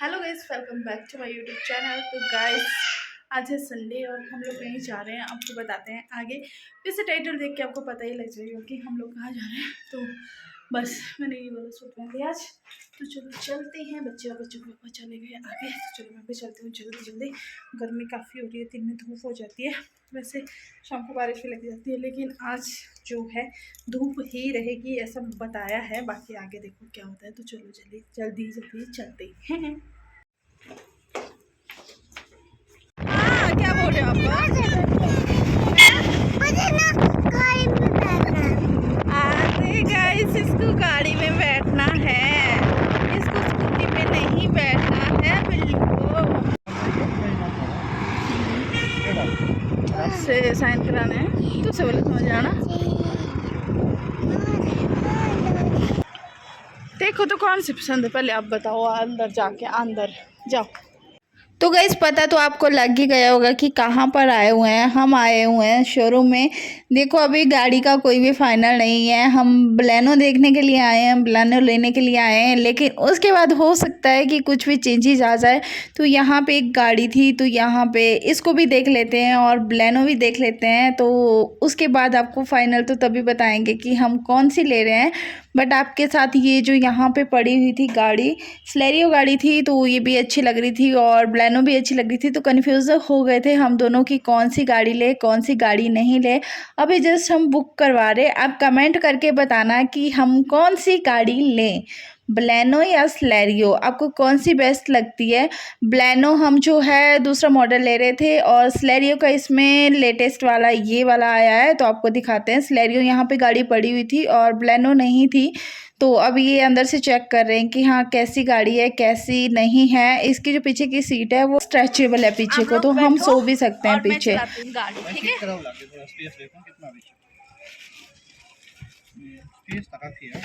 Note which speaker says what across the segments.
Speaker 1: Hello guys, welcome back to my YouTube channel. तो guys, आज है संडे और हम लोग कहीं जा रहे हैं, आपको बताते हैं आगे। वैसे टाइटल देख के आपको पता ही लग जाएगा कि हम लोग कहाँ जा रहे हैं। तो बस मैंने ये वाला सूट पहन लिया आज। तो चलो चलते हैं। बच्चों के पापा चले गए आगे, तो चलो मैं भी चलती हूँ जल्दी जल्दी। गर्मी काफ़ी हो रही है, दिन में धूप हो जाती है। वैसे शाम को बारिश भी लग जाती है, लेकिन आज जो है धूप ही रहेगी ऐसा बताया है। बाकी आगे देखो क्या होता है। तो चलो जल्दी जल्दी जल्दी चलते हैं। हाँ, क्या बोल रहे हो आप? मुझे ना गाड़ी में बैठना है। अरे गाइस, इसको गाड़ी में बैठना है, इसको स्कूटी में नहीं बैठना है बिल्कुल। से साइन कराना है तो से बोले समझ आना। देखो तो कौन सी पसंद है, पहले आप बताओ। अंदर जाके अंदर जाओ। तो गाइस, पता तो आपको लग ही गया होगा कि कहाँ पर आए हुए हैं। हम आए हुए हैं शोरूम में। देखो, अभी गाड़ी का कोई भी फाइनल नहीं है। हम बलेनो देखने के लिए आए हैं, बलेनो लेने के लिए आए हैं, लेकिन उसके बाद हो सकता है कि कुछ भी चेंजेस आ जाए। तो यहाँ पे एक गाड़ी थी, तो यहाँ पे इसको भी देख लेते हैं और बलेनो भी देख लेते हैं। तो उसके बाद आपको फाइनल तो तभी बताएंगे कि हम कौन सी ले रहे हैं। बट आपके साथ ये जो यहाँ पे पड़ी हुई थी गाड़ी, स्लेरियो गाड़ी थी, तो ये भी अच्छी लग रही थी और बलेनो भी अच्छी लग रही थी। तो कन्फ्यूज़ हो गए थे हम दोनों की कौन सी गाड़ी ले, कौन सी गाड़ी नहीं ले। अभी जस्ट हम बुक करवा रहे। आप कमेंट करके बताना कि हम कौन सी गाड़ी लें, बलेनो या स्लेरियो, आपको कौन सी बेस्ट लगती है। बलेनो हम जो है दूसरा मॉडल ले रहे थे और स्लेरियो का इसमें लेटेस्ट वाला ये वाला आया है, तो आपको दिखाते हैं। स्लेरियो यहाँ पे गाड़ी पड़ी हुई थी और बलेनो नहीं थी। तो अब ये अंदर से चेक कर रहे हैं कि हाँ कैसी गाड़ी है कैसी नहीं है। इसकी जो पीछे की सीट है वो स्ट्रेचेबल है पीछे को, तो हम सो भी सकते हैं पीछे। ठीक है।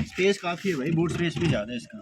Speaker 2: स्पेस काफी है भाई, बूट स्पेस भी ज्यादा है इसका।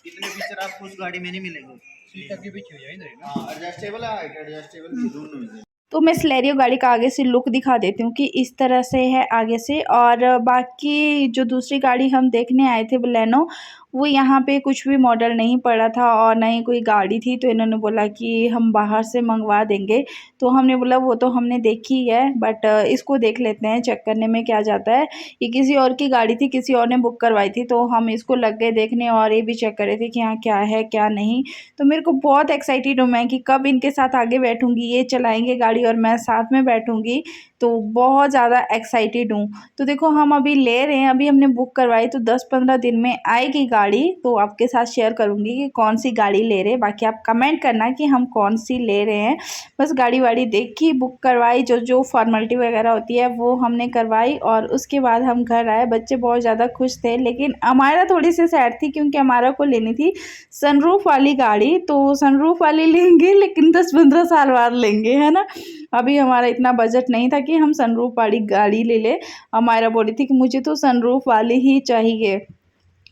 Speaker 2: इतने फीचर आपको उस गाड़ी में नहीं मिलेंगे। सीट आगे पीछे हो जाएगी ना। हां, एडजस्टेबल है, हाइट एडजस्टेबल दोनों में।
Speaker 1: तो मैं स्लेरियो गाड़ी का आगे से लुक दिखा देती हूँ कि इस तरह से है आगे से। और बाकी जो दूसरी गाड़ी हम देखने आए थे बलेनो, वो यहाँ पे कुछ भी मॉडल नहीं पड़ा था और ना ही कोई गाड़ी थी। तो इन्होंने बोला कि हम बाहर से मंगवा देंगे। तो हमने बोला वो तो हमने देखी है, बट इसको देख लेते हैं, चेक करने में क्या जाता है। ये किसी और की गाड़ी थी, किसी और ने बुक करवाई थी, तो हम इसको लग गए देखने और ये भी चेक कर रहे थे कि हाँ क्या है क्या नहीं। तो मेरे को बहुत एक्साइटेड हूँ मैं कि कब इनके साथ आगे बैठूंगी, ये चलाएंगे गाड़ी और मैं साथ में बैठूंगी। तो बहुत ज़्यादा एक्साइटेड हूँ। तो देखो, हम अभी ले रहे हैं, अभी हमने बुक करवाई, तो 10-15 दिन में आएगी गाड़ी। तो आपके साथ शेयर करूँगी कि कौन सी गाड़ी ले रहे हैं। बाकी आप कमेंट करना कि हम कौन सी ले रहे हैं। बस गाड़ी वाड़ी देखी, बुक करवाई, जो जो फॉर्मेलिटी वगैरह होती है वो हमने करवाई और उसके बाद हम घर आए। बच्चे बहुत ज़्यादा खुश थे, लेकिन हमारा थोड़ी सी सैड थी क्योंकि हमारा को लेनी थी सनरूफ वाली गाड़ी। तो सनरूफ वाली लेंगे, लेकिन 10-15 साल बाद लेंगे, है ना। अभी हमारा इतना बजट नहीं था कि हम सनरूफ वाली गाड़ी ले ले। हमारा बोली थी कि मुझे तो सनरूफ वाली ही चाहिए,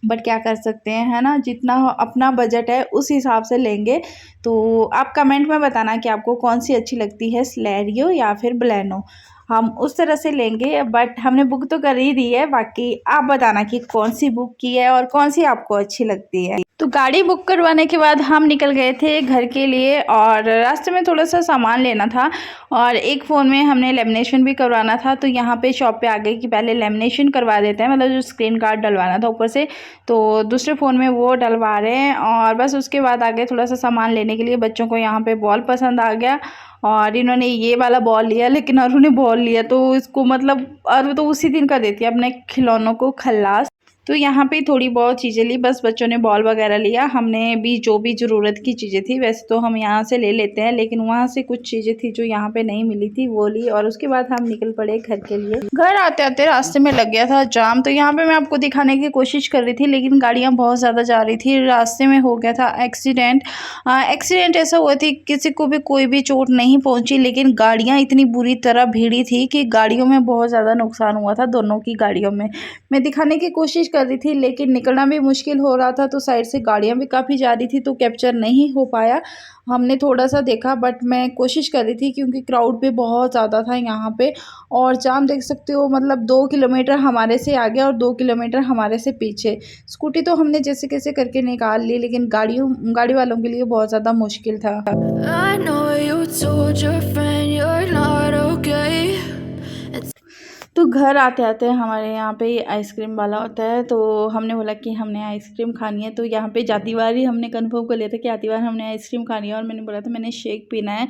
Speaker 1: बट क्या कर सकते हैं, है ना। जितना अपना बजट है उस हिसाब से लेंगे। तो आप कमेंट में बताना कि आपको कौन सी अच्छी लगती है, स्लेरियो या फिर बलेनो। हम उस तरह से लेंगे, बट हमने बुक तो कर ही दी है। बाकी आप बताना कि कौन सी बुक की है और कौन सी आपको अच्छी लगती है। तो गाड़ी बुक करवाने के बाद हम निकल गए थे घर के लिए और रास्ते में थोड़ा सा सामान लेना था और एक फ़ोन में हमने लेमिनेशन भी करवाना था। तो यहाँ पे शॉप पे आ गए कि पहले लेमिनेशन करवा देते हैं, मतलब जो स्क्रीन गार्ड डलवाना था ऊपर से, तो दूसरे फ़ोन में वो डलवा रहे हैं। और बस उसके बाद आगे थोड़ा सा सामान लेने के लिए बच्चों को यहाँ पे बॉल पसंद आ गया और इन्होंने ये वाला बॉल लिया, लेकिन अरु ने बॉल लिया तो इसको, मतलब अरु तो उसी दिन का देती है अपने खिलौनों को खल्लास। तो यहाँ पे थोड़ी बहुत चीज़ें ली, बस बच्चों ने बॉल वगैरह लिया। हमने भी जो भी ज़रूरत की चीज़ें थी, वैसे तो हम यहाँ से ले लेते हैं, लेकिन वहाँ से कुछ चीज़ें थी जो यहाँ पे नहीं मिली थी, वो ली। और उसके बाद हम निकल पड़े घर के लिए। घर आते आते रास्ते में लग गया था जाम। तो यहाँ पे मैं आपको दिखाने की कोशिश कर रही थी, लेकिन गाड़ियाँ बहुत ज़्यादा जा रही थी। रास्ते में हो गया था एक्सीडेंट। एक्सीडेंट ऐसा हुआ थी, किसी को भी कोई भी चोट नहीं पहुँची, लेकिन गाड़ियाँ इतनी बुरी तरह भीड़ी थी कि गाड़ियों में बहुत ज़्यादा नुकसान हुआ था, दोनों की गाड़ियों में। मैं दिखाने की कोशिश कर रही थी लेकिन निकलना भी मुश्किल हो रहा था, तो साइड से गाड़ियाँ भी काफ़ी जा रही थी तो कैप्चर नहीं हो पाया। हमने थोड़ा सा देखा बट मैं कोशिश कर रही थी क्योंकि क्राउड भी बहुत ज़्यादा था यहाँ पे। और जाम देख सकते हो, मतलब 2 किलोमीटर हमारे से आगे और 2 किलोमीटर हमारे से पीछे। स्कूटी तो हमने जैसे कैसे करके निकाल ली, लेकिन गाड़ी वालों के लिए बहुत ज़्यादा मुश्किल था।
Speaker 3: I know you told your friend you're not okay.
Speaker 1: तो घर आते-आते हमारे यहाँ पे आइसक्रीम वाला होता है, तो हमने बोला कि हमने आइसक्रीम खानी है। तो यहाँ पे जाती बार ही हमने कन्फर्म कर लिया था कि आती बार हमने आइसक्रीम खानी है, और मैंने बोला था मैंने शेक पीना है।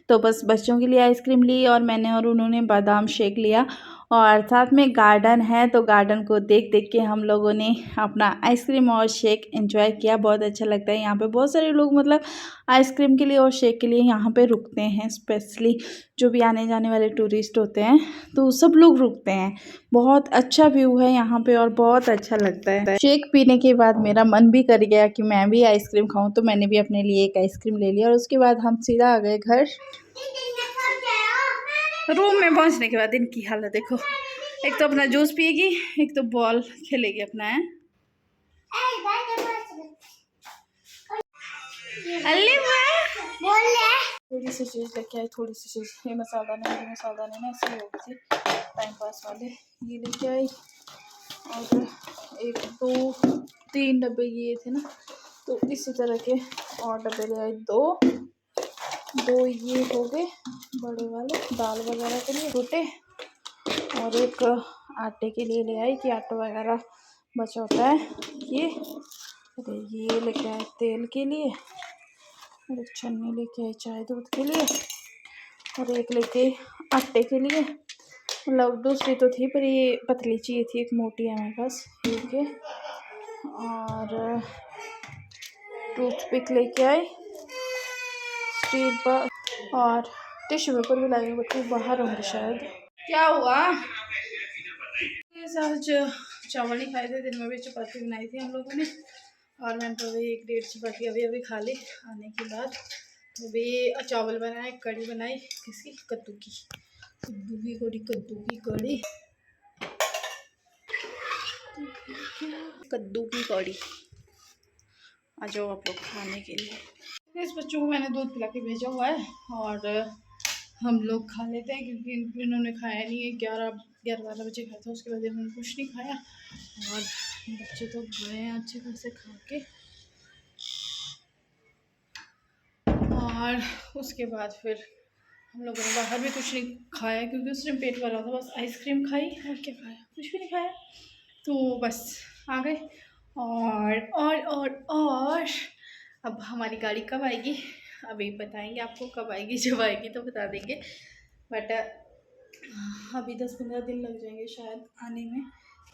Speaker 1: तो बस बच्चों के लिए आइसक्रीम ली और मैंने और उन्होंने बादाम शेक लिया। और साथ में गार्डन है, तो गार्डन को देख-देख के हम लोगों ने अपना आइसक्रीम और शेक एंजॉय किया। बहुत अच्छा लगता है यहाँ पे। बहुत सारे लोग मतलब आइसक्रीम के लिए और शेक के लिए यहाँ पे रुकते हैं, स्पेशली जो भी आने जाने वाले टूरिस्ट होते हैं, तो सब लोग रुकते हैं। बहुत अच्छा व्यू है यहाँ पे और बहुत अच्छा लगता है। शेक पीने के बाद मेरा मन भी कर गया कि मैं भी आइसक्रीम खाऊं, तो मैंने भी अपने लिए एक आइसक्रीम ले लिया और उसके बाद हम सीधा आ गए घर। रूम में पहुंचने के बाद इनकी हालत देखो, एक तो अपना जूस पिएगी, एक तो बॉल खेलेगी अपना है। थोड़ी सी चीज़ लेके आई, थोड़ी सी चीज़, ये मसाला नहीं ना, ऐसे हो गई थी टाइम पास वाले। ये लेके आई और 1 2 3 डब्बे ये थे ना, तो इसी तरह के और डब्बे ले आई। 2 ये हो गए बड़े वाले दाल वगैरह के लिए छोटे, और एक आटे के लिए ले आई कि आटा वगैरह बचा होता है ये। अरे ये लेके आए तेल के लिए, और एक छन्नी लेके आई चाय दूध के लिए, और एक लेके आटे के लिए। मतलब दूसरी तो थी पर ये पतली चाहिए थी, एक मोटी है मेरे पास ठीक है। और टूथपिक लेके आई, स्टील पर, और टिश्यू पेपर भी लाएंगे, बच्चे बाहर होंगे शायद। क्या हुआ? आज चावल नहीं खाए थे, दिन में भी चपाती बनाई थी हम लोगों ने, और मैंने तो अभी 1 1.5 चपाती अभी खा ली आने के बाद। तो अभी चावल बनाए, कढ़ी बनाई, किसकी? कद्दू की कढ़ी। आ जाओ आप लोग खाने के लिए। इस बच्चों को मैंने दूध पिला के भेजा हुआ है और हम लोग खा लेते हैं क्योंकि इन्होंने खाया नहीं है। 11-12 बजे खाया था, उसके बाद इन्होंने कुछ नहीं खाया, और बच्चे तो गए हैं अच्छे खासे खा के। और उसके बाद फिर हम लोगों ने बाहर भी कुछ नहीं खाया क्योंकि उस टाइम पेट भरा था, बस आइसक्रीम खाई और क्या खाया, कुछ भी नहीं खाया। तो बस आ गए। और अब हमारी गाड़ी कब आएगी अभी बताएंगे आपको, कब आएगी, जब आएगी तो बता देंगे। बट अभी 10-15 दिन लग जाएंगे शायद आने में,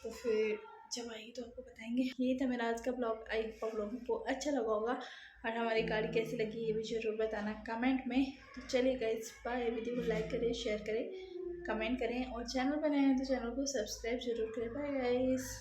Speaker 1: तो फिर जब आएगी तो आपको बताएंगे। ये था मेरा आज का ब्लॉग। आई होप लोगों को अच्छा लगा होगा, और हमारी गाड़ी कैसी लगी ये भी ज़रूर बताना कमेंट में। तो चलिए गाइस बाय, वीडियो को लाइक करें, शेयर करें, कमेंट करें, और चैनल पर नए हैं तो चैनल को सब्सक्राइब जरूर करें। Bye guys.